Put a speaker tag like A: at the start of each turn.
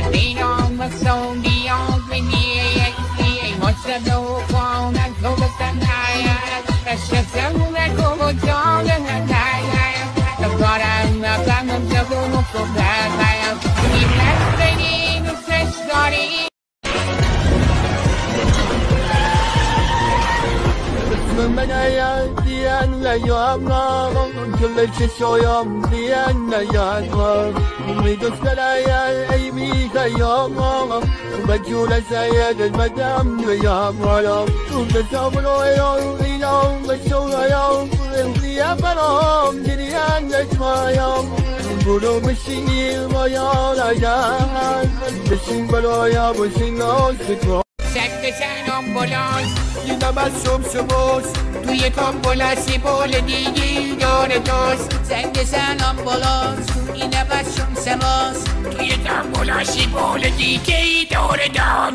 A: Freedom was so beyond me, ای مشتبه و خانت تو بستنهایم اشتم نکو جان نهایم کارم نکنم جبون و خودهایم این نستنی دوستش داری
B: من diyen la yamla kulle şoyam diyen la yamla mi dostala ya ay mi kayamla bajula sayed madam la yamla kulle sablo ya ila bashula ya ya baram diyen la shmayam bulu mishini ma ya la ya bishin balo ya bishin no
A: سکتشن آمبولانس
B: اینم از شماست
A: توی کامبولاسی بول دیگی داره دوست سکتشن آمبولانس اینم از شماست توی کامبولاسی بول دیگی داره دوست